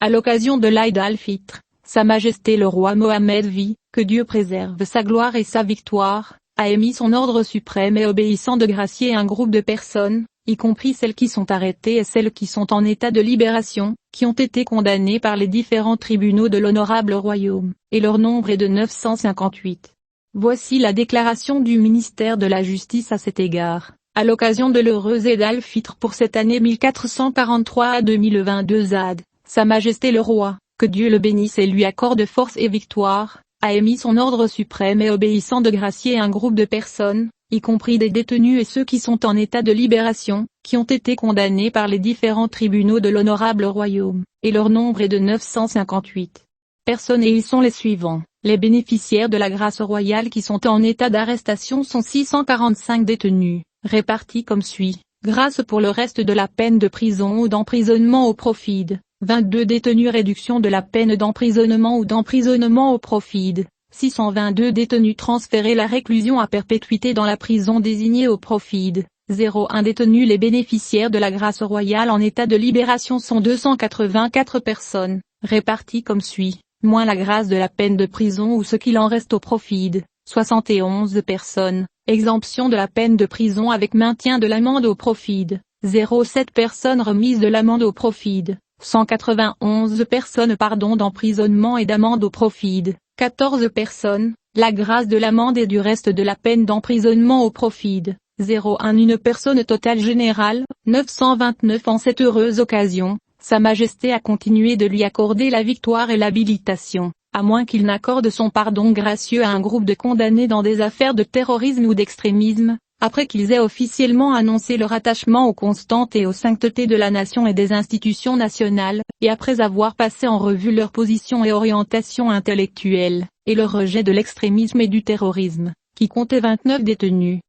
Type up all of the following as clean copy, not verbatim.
À l'occasion de l'Aïd al-Fitr, Sa Majesté le roi Mohammed vit, que Dieu préserve sa gloire et sa victoire, a émis son ordre suprême et obéissant de gracier un groupe de personnes, y compris celles qui sont arrêtées et celles qui sont en état de libération, qui ont été condamnées par les différents tribunaux de l'honorable royaume, et leur nombre est de 958. Voici la déclaration du ministère de la Justice à cet égard, à l'occasion de l'heureux Eid al-Fitr pour cette année 1443 à 2022 ZAD. Sa Majesté le Roi, que Dieu le bénisse et lui accorde force et victoire, a émis son ordre suprême et obéissant de gracier un groupe de personnes, y compris des détenus et ceux qui sont en état de libération, qui ont été condamnés par les différents tribunaux de l'honorable royaume, et leur nombre est de 958 personnes et ils sont les suivants. Les bénéficiaires de la grâce royale qui sont en état d'arrestation sont 645 détenus, répartis comme suit. Grâce pour le reste de la peine de prison ou d'emprisonnement au profit. 22 détenus réduction de la peine d'emprisonnement ou d'emprisonnement au profit. 622 détenus transférés la réclusion à perpétuité dans la prison désignée au profit. 01 détenus. Les bénéficiaires de la grâce royale en état de libération sont 284 personnes, répartis comme suit, moins la grâce de la peine de prison ou ce qu'il en reste au profit. 71 personnes, exemption de la peine de prison avec maintien de l'amende au profit. 07 personnes remises de l'amende au profit. 191 personnes d'emprisonnement et d'amende au profit. 14 personnes, la grâce de l'amende et du reste de la peine d'emprisonnement au profit. 01 une personne totale générale, 929 en cette heureuse occasion, Sa Majesté a continué de lui accorder la victoire et l'habilitation, à moins qu'il n'accorde son pardon gracieux à un groupe de condamnés dans des affaires de terrorisme ou d'extrémisme, après qu'ils aient officiellement annoncé leur attachement aux constantes et aux saintetés de la nation et des institutions nationales, et après avoir passé en revue leurs positions et orientations intellectuelles, et leur rejet de l'extrémisme et du terrorisme, qui comptait 29 détenus.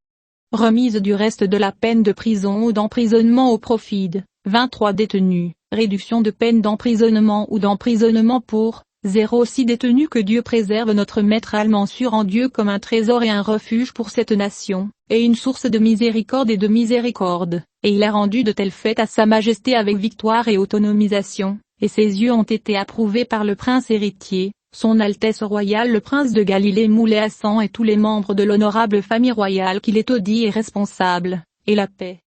Remise du reste de la peine de prison ou d'emprisonnement au profit, 23 détenus, réduction de peine d'emprisonnement ou d'emprisonnement pour 06 détenus. Que Dieu préserve notre maître Al-Mansur en Dieu comme un trésor et un refuge pour cette nation, et une source de miséricorde et de miséricorde, et il a rendu de telles fêtes à Sa Majesté avec victoire et autonomisation, et ses yeux ont été approuvés par le prince héritier, son Altesse royale le prince de Galilée Moulay Hassan et tous les membres de l'honorable famille royale qu'il est audit et responsable, et la paix.